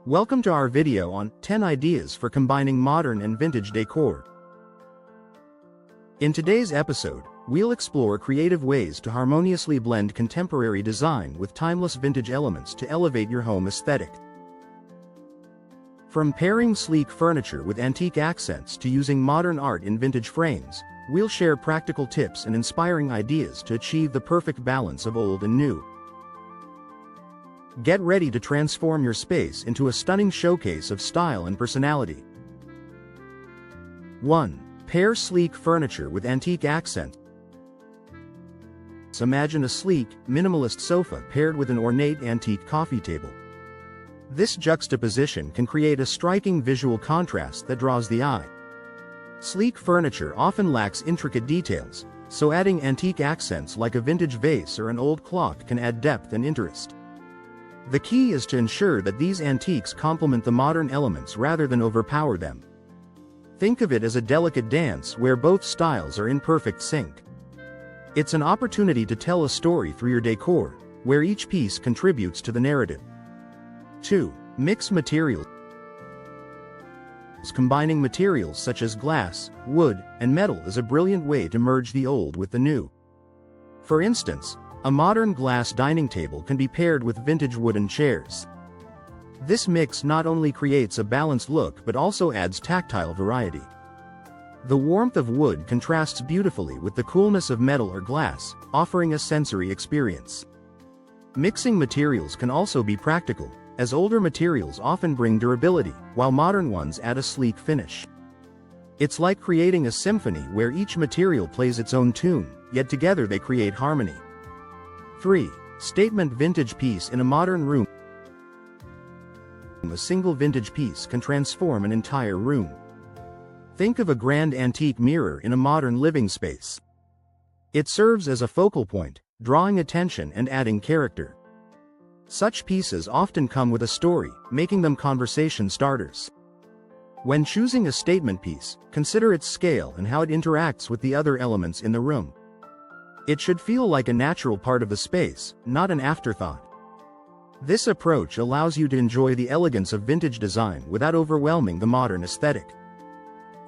Welcome to our video on 10 ideas for combining modern and vintage decor. In today's episode, we'll explore creative ways to harmoniously blend contemporary design with timeless vintage elements to elevate your home aesthetic. From pairing sleek furniture with antique accents to using modern art in vintage frames, we'll share practical tips and inspiring ideas to achieve the perfect balance of old and new. Get ready to transform your space into a stunning showcase of style and personality. 1. Pair sleek furniture with antique accents. Imagine a sleek, minimalist sofa paired with an ornate antique coffee table. This juxtaposition can create a striking visual contrast that draws the eye. Sleek furniture often lacks intricate details, so adding antique accents like a vintage vase or an old clock can add depth and interest. The key is to ensure that these antiques complement the modern elements rather than overpower them. Think of it as a delicate dance where both styles are in perfect sync. It's an opportunity to tell a story through your decor, where each piece contributes to the narrative. 2. Mix materials. Combining materials such as glass, wood, and metal is a brilliant way to merge the old with the new. For instance, a modern glass dining table can be paired with vintage wooden chairs. This mix not only creates a balanced look but also adds tactile variety. The warmth of wood contrasts beautifully with the coolness of metal or glass, offering a sensory experience. Mixing materials can also be practical, as older materials often bring durability, while modern ones add a sleek finish. It's like creating a symphony where each material plays its own tune, yet together they create harmony. 3. Statement vintage piece in a modern room. A single vintage piece can transform an entire room. Think of a grand antique mirror in a modern living space. It serves as a focal point, drawing attention and adding character. Such pieces often come with a story, making them conversation starters. When choosing a statement piece, consider its scale and how it interacts with the other elements in the room. It should feel like a natural part of the space, not an afterthought. This approach allows you to enjoy the elegance of vintage design without overwhelming the modern aesthetic.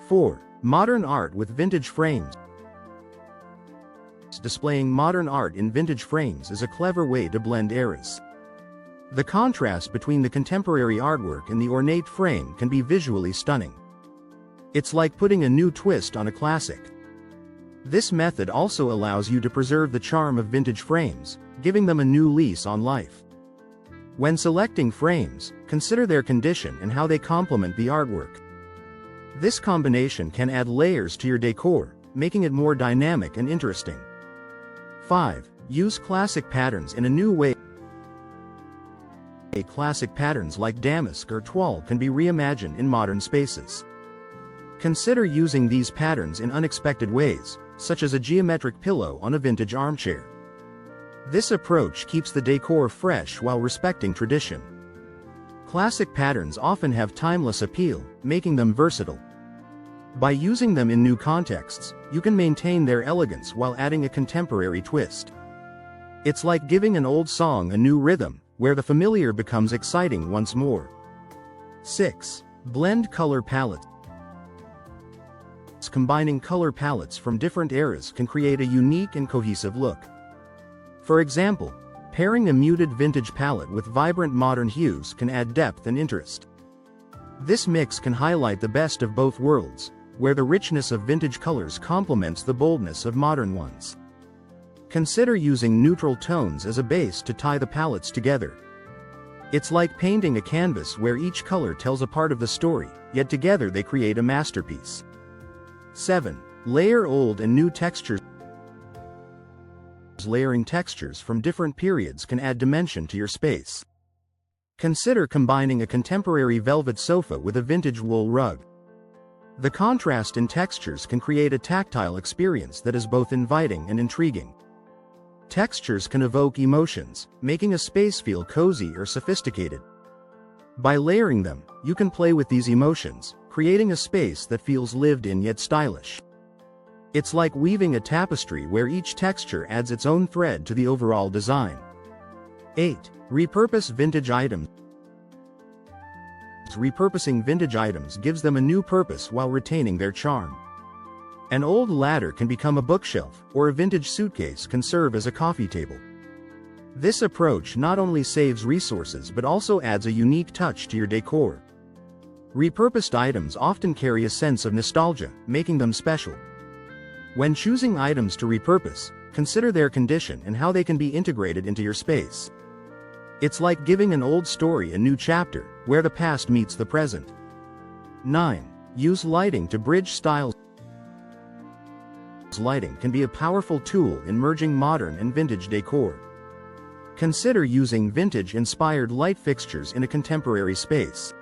4. Modern art with vintage frames. Displaying modern art in vintage frames is a clever way to blend eras. The contrast between the contemporary artwork and the ornate frame can be visually stunning. It's like putting a new twist on a classic. This method also allows you to preserve the charm of vintage frames, giving them a new lease on life. When selecting frames, consider their condition and how they complement the artwork. This combination can add layers to your decor, making it more dynamic and interesting. 5. Use classic patterns in a new way. Classic patterns like damask or toile can be reimagined in modern spaces. Consider using these patterns in unexpected ways, such as a geometric pillow on a vintage armchair. This approach keeps the decor fresh while respecting tradition. Classic patterns often have timeless appeal, making them versatile. By using them in new contexts, you can maintain their elegance while adding a contemporary twist. It's like giving an old song a new rhythm, where the familiar becomes exciting once more. 6. Blend color palettes. Combining color palettes from different eras can create a unique and cohesive look. For example, pairing a muted vintage palette with vibrant modern hues can add depth and interest. This mix can highlight the best of both worlds, where the richness of vintage colors complements the boldness of modern ones. Consider using neutral tones as a base to tie the palettes together. It's like painting a canvas where each color tells a part of the story, yet together they create a masterpiece. 7. Layer old and new textures. Layering textures from different periods can add dimension to your space. Consider combining a contemporary velvet sofa with a vintage wool rug. The contrast in textures can create a tactile experience that is both inviting and intriguing. Textures can evoke emotions, making a space feel cozy or sophisticated. By layering them, you can play with these emotions, creating a space that feels lived in yet stylish. It's like weaving a tapestry where each texture adds its own thread to the overall design. 8. Repurpose vintage items. Repurposing vintage items gives them a new purpose while retaining their charm. An old ladder can become a bookshelf, or a vintage suitcase can serve as a coffee table. This approach not only saves resources but also adds a unique touch to your decor. Repurposed items often carry a sense of nostalgia, making them special. When choosing items to repurpose, consider their condition and how they can be integrated into your space. It's like giving an old story a new chapter, where the past meets the present. 9. Use lighting to bridge styles. Lighting can be a powerful tool in merging modern and vintage decor. Consider using vintage-inspired light fixtures in a contemporary space.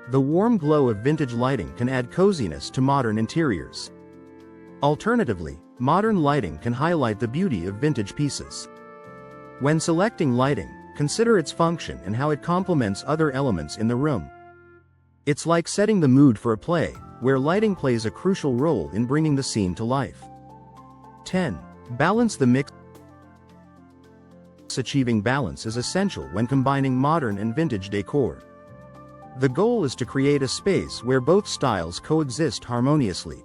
The warm glow of vintage lighting can add coziness to modern interiors. Alternatively, modern lighting can highlight the beauty of vintage pieces. When selecting lighting, consider its function and how it complements other elements in the room. It's like setting the mood for a play, where lighting plays a crucial role in bringing the scene to life. 10. Balance the mix. Achieving balance is essential when combining modern and vintage decor. The goal is to create a space where both styles coexist harmoniously.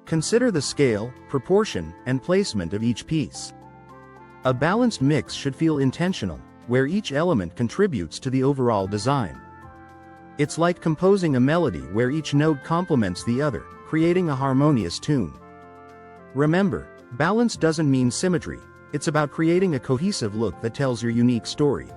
Consider the scale, proportion, and placement of each piece. A balanced mix should feel intentional, where each element contributes to the overall design. It's like composing a melody where each note complements the other, creating a harmonious tune. Remember, balance doesn't mean symmetry, it's about creating a cohesive look that tells your unique story.